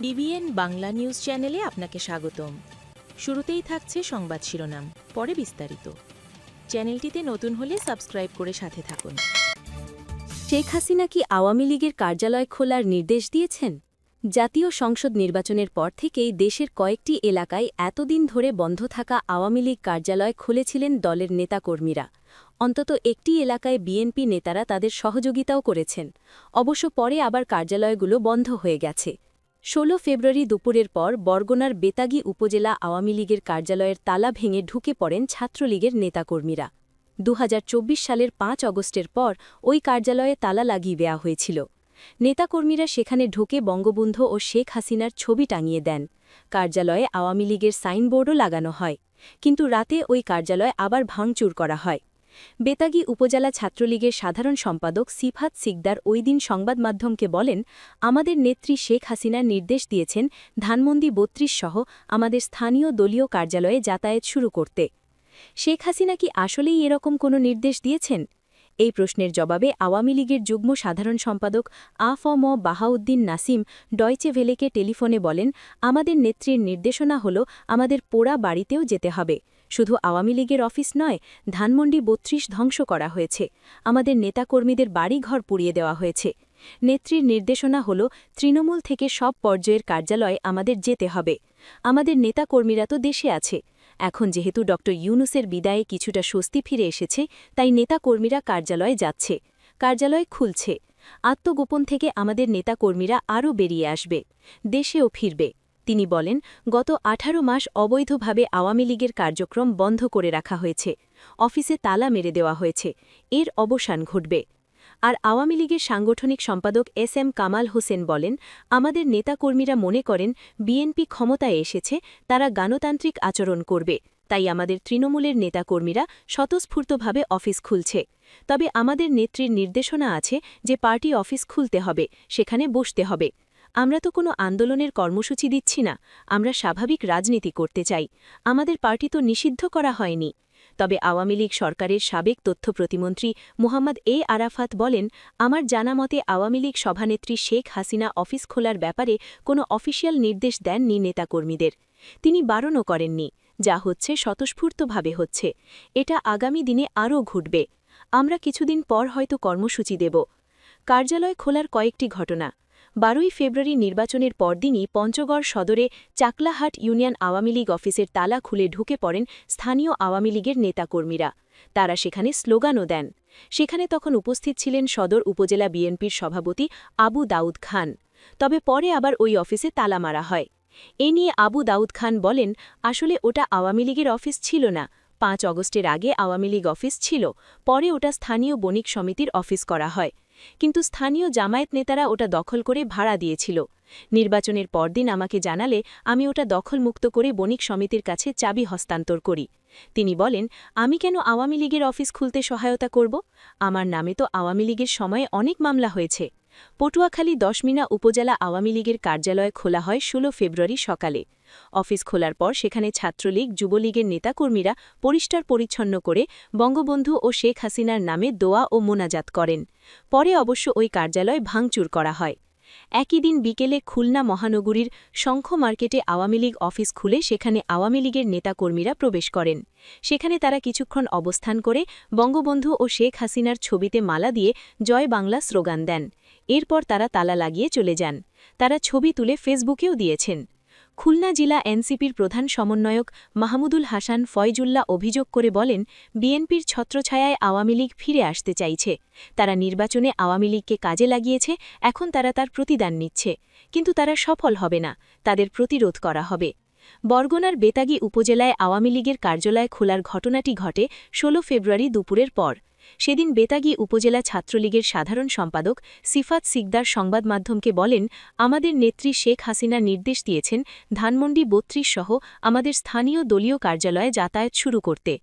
DBN Bangla news চ্যানেলে আপনাকে স্বাগতম। শুরুতেই থাকছে সংবাদ শিরোনাম, পরে বিস্তারিত। চ্যানেলটিতে নতুন হলে সাবস্ক্রাইব করে সাথে থাকুন। শেখ হাসিনা কি আওয়ামী লীগের কার্যালয় খোলার নির্দেশ দিয়েছেন? জাতীয় সংসদ নির্বাচনের পর থেকেই দেশের কয়েকটি এলাকায় এতদিন ধরে বন্ধ থাকা আওয়ামী লীগ কার্যালয় খুলেছিলেন দলের নেতাকর্মীরা। অন্তত একটি এলাকায় বিএনপি নেতারা তাদের সহযোগিতাও করেছেন। অবশ্য পরে আবার কার্যালয়গুলো বন্ধ হয়ে গেছে। ১৬ ফেব্রুয়ারি দুপুরের পর বরগুনার বেতাগী উপজেলা আওয়ামী লীগের কার্যালয়ের তালা ভেঙে ঢুকে পড়েন ছাত্রলীগের নেতাকর্মীরা। ২০২৪ সালের ৫ অগস্টের পর ওই কার্যালয়ে তালা লাগিয়ে দেওয়া হয়েছিল। নেতাকর্মীরা সেখানে ঢুকে বঙ্গবন্ধু ও শেখ হাসিনার ছবি টাঙিয়ে দেন। কার্যালয়ে আওয়ামী লীগের সাইনবোর্ডও লাগানো হয়, কিন্তু রাতে ওই কার্যালয় আবার ভাঙচুর করা হয়। বেতাগী উপজেলা ছাত্রলীগের সাধারণ সম্পাদক সিফাত সিকদার ওই দিন সংবাদ মাধ্যমকে বলেন, আমাদের নেত্রী শেখ হাসিনা নির্দেশ দিয়েছেন ধানমন্ডি ৩২ সহ আমাদের স্থানীয় দলীয় কার্যালয়ে যাতায়াত শুরু করতে। শেখ হাসিনা কি আসলেই এরকম কোনো নির্দেশ দিয়েছেন? এই প্রশ্নের জবাবে আওয়ামী লীগের যুগ্ম সাধারণ সম্পাদক আ.ফ.ম. বাহাউদ্দিন নাসিম ডয়চে ভেলেকে টেলিফোনে বলেন, আমাদের নেত্রীর নির্দেশনা হল আমাদের পোড়া বাড়িতেও যেতে হবে। শুধু আওয়ামী লীগের অফিস নয়, ধানমন্ডি ৩২ ধ্বংস করা হয়েছে, আমাদের নেতাকর্মীদের বাড়িঘর পুড়িয়ে দেওয়া হয়েছে। নেত্রীর নির্দেশনা হল তৃণমূল থেকে সব পর্যায়ের কার্যালয়ে আমাদের যেতে হবে। আমাদের নেতাকর্মীরা তো দেশে আছে। এখন যেহেতু ড ইউনূসের বিদায়ে কিছুটা স্বস্তি ফিরে এসেছে, তাই নেতাকর্মীরা কার্যালয়ে যাচ্ছে, কার্যালয় খুলছে। আত্মগোপন থেকে আমাদের নেতাকর্মীরা আরও বেরিয়ে আসবে, দেশেও ফিরবে। তিনি বলেন, গত ১৮ মাস অবৈধভাবে আওয়ামী লীগের কার্যক্রম বন্ধ করে রাখা হয়েছে, অফিসে তালা মেরে দেওয়া হয়েছে, এর অবসান ঘটবে। আর আওয়ামী লীগের সাংগঠনিক সম্পাদক এস.এম. কামাল হোসেন বলেন, আমাদের নেতাকর্মীরা মনে করেন বিএনপি ক্ষমতায় এসেছে, তারা গণতান্ত্রিক আচরণ করবে, তাই আমাদের তৃণমূলের নেতাকর্মীরা স্বতঃস্ফূর্তভাবে অফিস খুলছে। তবে আমাদের নেত্রীর নির্দেশনা আছে যে পার্টি অফিস খুলতে হবে, সেখানে বসতে হবে। আমরা তো কোনো আন্দোলনের কর্মসূচি দিচ্ছি না, আমরা স্বাভাবিক রাজনীতি করতে চাই। আমাদের পার্টি তো নিষিদ্ধ করা হয়নি। তবে আওয়ামী লীগ সরকারের সাবেক তথ্য প্রতিমন্ত্রী মোহাম্মদ এ আরাফাত বলেন, আমার জানা মতে আওয়ামী লীগ সভানেত্রী শেখ হাসিনা অফিস খোলার ব্যাপারে কোনো অফিসিয়াল নির্দেশ দেননি নেতাকর্মীদের। তিনি বারণও করেননি, যা হচ্ছে স্বতঃস্ফূর্তভাবে হচ্ছে। এটা আগামী দিনে আরও ঘটবে। আমরা কিছুদিন পর হয়তো কর্মসূচি দেব। কার্যালয় খোলার কয়েকটি ঘটনা। ১২ই ফেব্রুয়ারি নির্বাচনের পরদিনই পঞ্চগড় সদরে চাকলাহাট ইউনিয়ন আওয়ামী লীগ অফিসের তালা খুলে ঢুকে পড়েন স্থানীয় আওয়ামী লীগের নেতাকর্মীরা। তারা সেখানে স্লোগানও দেন। সেখানে তখন উপস্থিত ছিলেন সদর উপজেলা বিএনপির সভাপতি আবু দাউদ খান। তবে পরে আবার ওই অফিসে তালা মারা হয়। এ নিয়ে আবু দাউদ খান বলেন, আসলে ওটা আওয়ামী লীগের অফিস ছিল না। ৫ অগস্টের আগে আওয়ামী লীগ অফিস ছিল, পরে ওটা স্থানীয় বণিক সমিতির অফিস করা হয়। কিন্তু স্থানীয় জামায়াত নেতারা ওটা দখল করে ভাড়া দিয়েছিল। নির্বাচনের পরদিন আমাকে জানালে আমি ওটা দখলমুক্ত করে বণিক সমিতির কাছে চাবি হস্তান্তর করি। তিনি বলেন, আমি কেন আওয়ামী লীগের অফিস খুলতে সহায়তা করব? আমার নামে তো আওয়ামী লীগের সময়ে অনেক মামলা হয়েছে। পটুয়াখালী ১০ মিনা উপজেলা আওয়ামী লীগের কার্যালয় খোলা হয় ১৬ ফেব্রুয়ারি সকালে। অফিস খোলার পর সেখানে ছাত্রলীগ যুবলীগের নেতাকর্মীরা পরিষ্কার পরিচ্ছন্ন করে বঙ্গবন্ধু ও শেখ হাসিনার নামে দোয়া ও মোনাজাত করেন। পরে অবশ্য ওই কার্যালয় ভাঙচুর করা হয়। একই দিন বিকেলে খুলনা মহানগরীর শঙ্খ মার্কেটে আওয়ামী লীগ অফিস খুলে সেখানে আওয়ামী লীগের নেতাকর্মীরা প্রবেশ করেন। সেখানে তারা কিছুক্ষণ অবস্থান করে বঙ্গবন্ধু ও শেখ হাসিনার ছবিতে মালা দিয়ে জয় বাংলা স্লোগান দেন। এরপর তারা তালা লাগিয়ে চলে যান। তারা ছবি তুলে ফেসবুকেও দিয়েছেন। খুলনা জেলা এনসিপির প্রধান সমন্বয়ক মাহমুদুল হাসান ফয়জুল্লাহ অভিযোগ করে বলেন, বিএনপির ছত্রছায়ায় আওয়ামী লীগ ফিরে আসতে চাইছে। তারা নির্বাচনে আওয়ামী লীগকে কাজে লাগিয়েছে, এখন তারা তার প্রতিদান নিচ্ছে। কিন্তু তারা সফল হবে না, তাদের প্রতিরোধ করা হবে। বরগুনার বেতাগী উপজেলায় আওয়ামী লীগের কার্যালয় খোলার ঘটনাটি ঘটে ১৬ ফেব্রুয়ারি দুপুরের পর। সেদিন বেতাগী উপজেলা ছাত্রলীগের সাধারণ সম্পাদক সিফাত সিকদার সংবাদ মাধ্যমকে বলেন, আমাদের নেত্রী শেখ হাসিনা নির্দেশ দিয়েছেন ধানমন্ডি ৩২ সহ আমাদের স্থানীয় দলীয় কার্যালয়ে যাতায়াত শুরু করতে।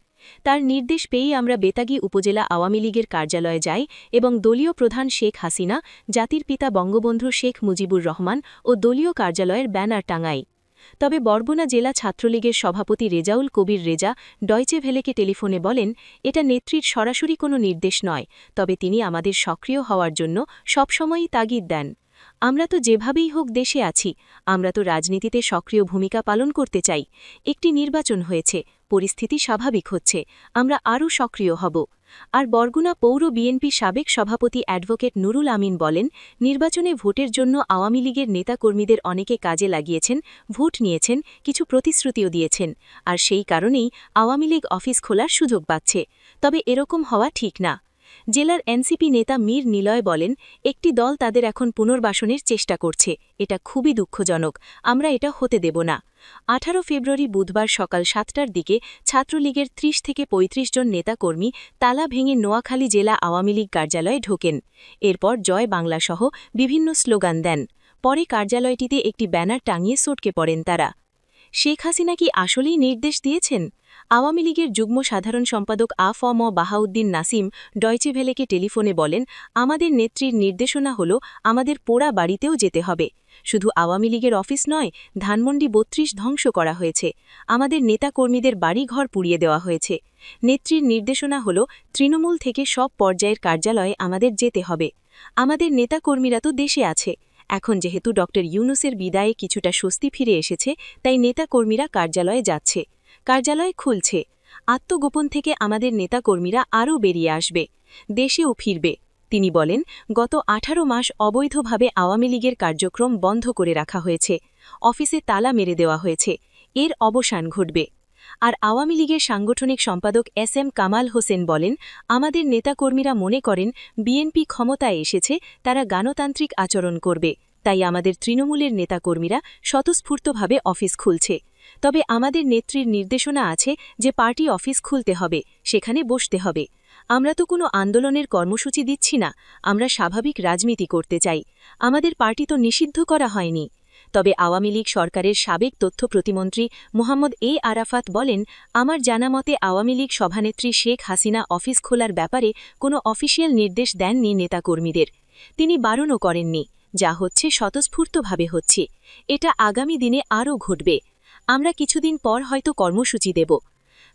তার নির্দেশ পেয়েই আমরা বেতাগী উপজেলা আওয়ামী লীগের কার্যালয়ে যাই এবং দলীয় প্রধান শেখ হাসিনা, জাতির পিতা বঙ্গবন্ধু শেখ মুজিবুর রহমান ও দলীয় কার্যালয়ের ব্যানার টাঙাই। তবে বরগুনা জেলা ছাত্রলীগের সভাপতি রেজাউল কবির রেজা ডয়চে ভেলেকে টেলিফোনে বলেন, এটা নেত্রীর সরাসরি কোনো নির্দেশ নয়, তবে তিনি আমাদের সক্রিয় হওয়ার জন্য সবসময়ই তাগিদ দেন। আমরা তো যেভাবেই হোক দেশে আছি, আমরা তো রাজনীতিতে সক্রিয় ভূমিকা পালন করতে চাই। একটি নির্বাচন হয়েছে, পরিস্থিতি স্বাভাবিক হচ্ছে, আমরা আরও সক্রিয় হব। আর বরগুনা পৌর বিএনপি সাবেক সভাপতি অ্যাডভোকেট নুরুল আমিন বলেন, নির্বাচনে ভোটের জন্য আওয়ামী লীগের নেতাকর্মীদের অনেকে কাজে লাগিয়েছেন, ভোট নিয়েছেন, কিছু প্রতিশ্রুতিও দিয়েছেন, আর সেই কারণেই আওয়ামী লীগ অফিস খোলার সুযোগ পাচ্ছে। তবে এরকম হওয়া ঠিক না। জেলার এনসিপি নেতা মীর নিলয় বলেন, একটি দল তাদের এখন পুনর্বাসনের চেষ্টা করছে, এটা খুবই দুঃখজনক, আমরা এটা হতে দেব না। 18 ফেব্রুয়ারি বুধবার সকাল 7টার দিকে ছাত্রলীগের 30 থেকে 35 জন নেতাকর্মী তালা ভেঙে নোয়াখালী জেলা আওয়ামী লীগ কার্যালয়ে ঢোকেন। এরপর জয় বাংলাসহ বিভিন্ন স্লোগান দেন। পরে কার্যালয়টিতে একটি ব্যানার টাঙিয়ে সটকে পড়েন তারা। শেখ হাসিনা কি আসলেই নির্দেশ দিয়েছেন? আওয়ামী লীগের যুগ্ম সাধারণ সম্পাদক আ.ফ.ম. বাহাউদ্দিন নাসিম ডয়চে ভেলেকে টেলিফোনে বলেন, আমাদের নেত্রীর নির্দেশনা হল আমাদের পোড়া বাড়িতেও যেতে হবে। শুধু আওয়ামী লীগের অফিস নয়, ধানমন্ডি 32 ধ্বংস করা হয়েছে, আমাদের নেতাকর্মীদের বাড়িঘর পুড়িয়ে দেওয়া হয়েছে। নেত্রীর নির্দেশনা হল তৃণমূল থেকে সব পর্যায়ের কার্যালয়ে আমাদের যেতে হবে। আমাদের নেতাকর্মীরা তো দেশে আছে। এখন যেহেতু ড. ইউনূসের বিদায়ে কিছুটা স্বস্তি ফিরে এসেছে, তাই নেতাকর্মীরা কার্যালয়ে যাচ্ছে, কার্যালয় খুলছে। আত্মগোপন থেকে আমাদের নেতাকর্মীরা আরও বেরিয়ে আসবে, দেশেও ফিরবে। তিনি বলেন, গত 18 মাস অবৈধভাবে আওয়ামী লীগের কার্যক্রম বন্ধ করে রাখা হয়েছে, অফিসে তালা মেরে দেওয়া হয়েছে, এর অবসান ঘটবে। আর আওয়ামী লীগের সাংগঠনিক সম্পাদক এস.এম. কামাল হোসেন বলেন, আমাদের নেতাকর্মীরা মনে করেন বিএনপি ক্ষমতায় এসেছে, তারা গণতান্ত্রিক আচরণ করবে, তাই আমাদের তৃণমূলের নেতাকর্মীরা স্বতঃস্ফূর্তভাবে অফিস খুলছে। তবে আমাদের নেত্রীর নির্দেশনা আছে যে পার্টি অফিস খুলতে হবে, সেখানে বসতে হবে। আমরা তো কোনো আন্দোলনের কর্মসূচি দিচ্ছি না, আমরা স্বাভাবিক রাজনীতি করতে চাই। আমাদের পার্টি তো নিষিদ্ধ করা হয়নি। তবে আওয়ামী লীগ সরকারের সাবেক তথ্য প্রতিমন্ত্রী মোহাম্মদ এ আরাফাত বলেন, আমার জানামতে আওয়ামী লীগ সভানেত্রী শেখ হাসিনা অফিস খোলার ব্যাপারে কোনো অফিসিয়াল নির্দেশ দেননি নেতাকর্মীদের। তিনি বারণও করেননি, যা হচ্ছে স্বতঃস্ফূর্তভাবে হচ্ছে। এটা আগামী দিনে আরও ঘটবে। আমরা কিছুদিন পর হয়তো কর্মসূচি দেব।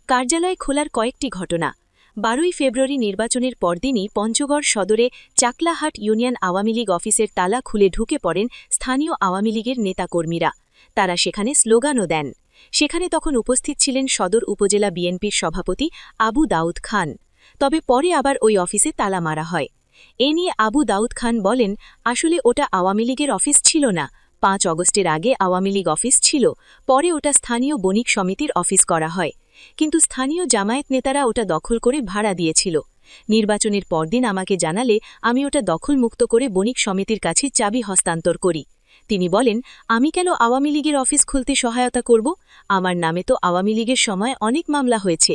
কার্যালয় খোলার কয়েকটি ঘটনা। 12 ফেব্রুয়ারি নির্বাচনের পরদিনই পঞ্চগড় সদরে চাকলাহাট ইউনিয়ন আওয়ামী লীগ অফিসের তালা খুলে ঢুকে পড়েন স্থানীয় আওয়ামী লীগের নেতাকর্মীরা। তারা সেখানে স্লোগানও দেন। সেখানে তখন উপস্থিত ছিলেন সদর উপজেলা বিএনপির সভাপতি আবু দাউদ খান। তবে পরে আবার ওই অফিসে তালা মারা হয়। এ নিয়ে আবু দাউদ খান বলেন, আসলে ওটা আওয়ামী লীগের অফিস ছিল না। 5 অগস্টের আগে আওয়ামী লীগ অফিস ছিল, পরে ওটা স্থানীয় বণিক সমিতির অফিস করা হয়। কিন্তু স্থানীয় জামায়াত নেতারা ওটা দখল করে ভাড়া দিয়েছিল। নির্বাচনের পরদিন আমাকে জানালে আমি ওটা দখলমুক্ত করে বণিক সমিতির কাছে চাবি হস্তান্তর করি। তিনি বলেন, আমি কেন আওয়ামী লীগের অফিস খুলতে সহায়তা করব? আমার নামে তো আওয়ামী লীগের সময় অনেক মামলা হয়েছে।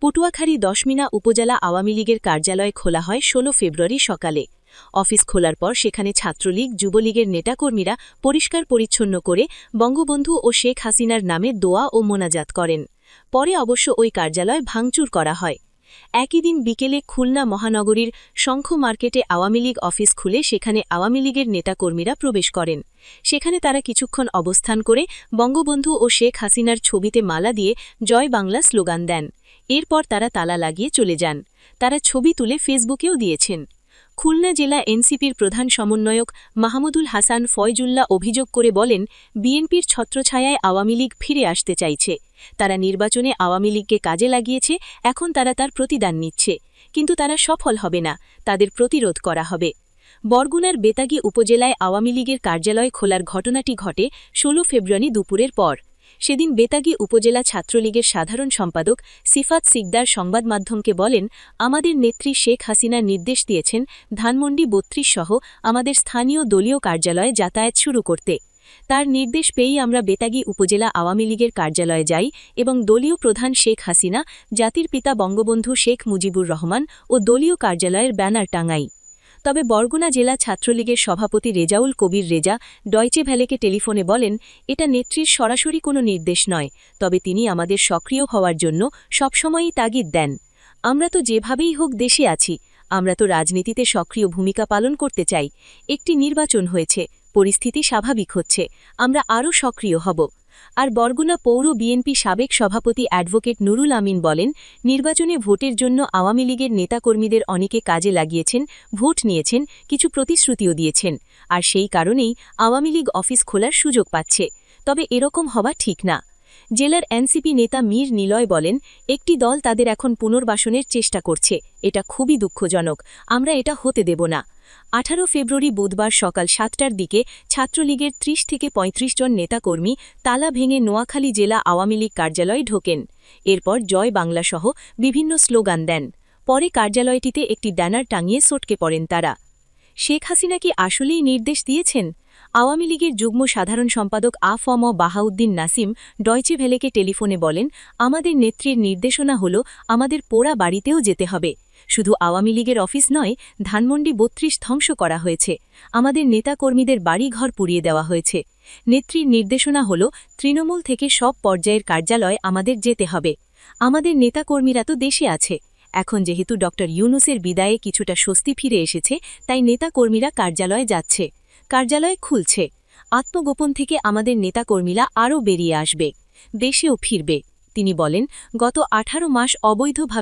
পটুয়াখালী দশমিনা উপজেলা আওয়ামী লীগের কার্যালয় খোলা হয় 16 ফেব্রুয়ারি সকালে। অফিস খোলার পর সেখানে ছাত্রলীগ যুবলীগের নেতাকর্মীরা পরিষ্কার পরিচ্ছন্ন করে বঙ্গবন্ধু ও শেখ হাসিনার নামে দোয়া ও মোনাজাত করেন। পরে অবশ্য ওই কার্যালয় ভাঙচুর করা হয়। একই দিন বিকেলে খুলনা মহানগরীর শঙ্খ মার্কেটে আওয়ামী লীগ অফিস খুলে সেখানে আওয়ামী লীগের নেতাকর্মীরা প্রবেশ করেন। সেখানে তারা কিছুক্ষণ অবস্থান করে বঙ্গবন্ধু ও শেখ হাসিনার ছবিতে মালা দিয়ে জয় বাংলা স্লোগান দেন। এরপর তারা তালা লাগিয়ে চলে যান। তারা ছবি তুলে ফেসবুকেও দিয়েছেন। খুলনা জেলা এনসিপির প্রধান সমন্বয়ক মাহমুদুল হাসান ফয়জুল্লাহ অভিযোগ করে বলেন, বিএনপির ছত্রছায়ায় আওয়ামী লীগ ফিরে আসতে চাইছে। তারা নির্বাচনে আওয়ামী লীগকে কাজে লাগিয়েছে, এখন তারা তার প্রতিদান নিচ্ছে। কিন্তু তারা সফল হবে না, তাদের প্রতিরোধ করা হবে। বরগুনার বেতাগী উপজেলায় আওয়ামী লীগের কার্যালয় খোলার ঘটনাটি ঘটে 16 ফেব্রুয়ারি দুপুরের পর। সেদিন বেতাগী উপজেলা ছাত্রলীগের সাধারণ সম্পাদক সিফাত সিকদার সংবাদ মাধ্যমকে বলেন, আমাদের নেত্রী শেখ হাসিনা নির্দেশ দিয়েছেন ধানমন্ডি 32 সহ আমাদের স্থানীয় দলীয় কার্যালয়ে যাতায়াত শুরু করতে। তার নির্দেশ পেয়েই আমরা বেতাগী উপজেলা আওয়ামী লীগের কার্যালয়ে যাই এবং দলীয় প্রধান শেখ হাসিনা, জাতির পিতা বঙ্গবন্ধু শেখ মুজিবুর রহমান ও দলীয় কার্যালয়ের ব্যানার টাঙাই। তবে বরগুনা জেলা ছাত্রলীগের সভাপতি রেজাউল কবির রেজা ডয়চে ভ্যালেকে টেলিফোনে বলেন, এটা নেত্রীর সরাসরি কোনো নির্দেশ নয়, তবে তিনি আমাদের সক্রিয় হওয়ার জন্য সবসময়ই তাগিদ দেন। আমরা তো যেভাবেই হোক দেশে আছি, আমরা তো রাজনীতিতে সক্রিয় ভূমিকা পালন করতে চাই। একটি নির্বাচন হয়েছে, পরিস্থিতি স্বাভাবিক হচ্ছে, আমরা আরও সক্রিয় হব। আর বরগুনা পৌর বিএনপি সাবেক সভাপতি অ্যাডভোকেট নুরুল আমিন বলেন, নির্বাচনে ভোটের জন্য আওয়ামী লীগের নেতাকর্মীদের অনেকে কাজে লাগিয়েছেন, ভোট নিয়েছেন, কিছু প্রতিশ্রুতিও দিয়েছেন, আর সেই কারণেই আওয়ামী লীগ অফিস খোলার সুযোগ পাচ্ছে। তবে এরকম হওয়া ঠিক না। জেলার এনসিপি নেতা মীর নিলয় বলেন, একটি দল তাদের এখন পুনর্বাসনের চেষ্টা করছে, এটা খুবই দুঃখজনক, আমরা এটা হতে দেব না। 18 ফেব্রুয়ারি বুধবার সকাল 7টার দিকে ছাত্রলীগের 30 থেকে 35 জন নেতাকর্মী তালা ভেঙে নোয়াখালী জেলা আওয়ামী লীগ কার্যালয়ে ঢোকেন। এরপর জয় বাংলাসহ বিভিন্ন স্লোগান দেন। পরে কার্যালয়টিতে একটি ব্যানার টাঙিয়ে সটকে পড়েন তারা। শেখ হাসিনা কি আসলেই নির্দেশ দিয়েছেন? আওয়ামী লীগের যুগ্ম সাধারণ সম্পাদক আ.ফ.ম. বাহাউদ্দিন নাসিম ডয়চে ভেলেকে টেলিফোনে বলেন, আমাদের নেত্রীর নির্দেশনা হল আমাদের পোড়া বাড়িতেও যেতে হবে। শুধু আওয়ামী লীগের অফিস নয়, ধানমন্ডি 32 ধ্বংস করা হয়েছে, আমাদের নেতাকর্মীদের বাড়িঘর পুড়িয়ে দেওয়া হয়েছে। নেত্রীর নির্দেশনা হল তৃণমূল থেকে সব পর্যায়ের কার্যালয় আমাদের যেতে হবে। আমাদের নেতাকর্মীরা তো দেশে আছে। এখন যেহেতু ড ইউনূসের বিদায়ে কিছুটা স্বস্তি ফিরে এসেছে, তাই নেতাকর্মীরা কার্যালয়ে যাচ্ছে, কার্যালয় খুলছে। আত্মগোপন থেকে আমাদের নেতাকর্মীরা আরও বেরিয়ে আসবে, দেশেও ফিরবে। তিনি বলেন, গত 18 মাস অবৈধভাবে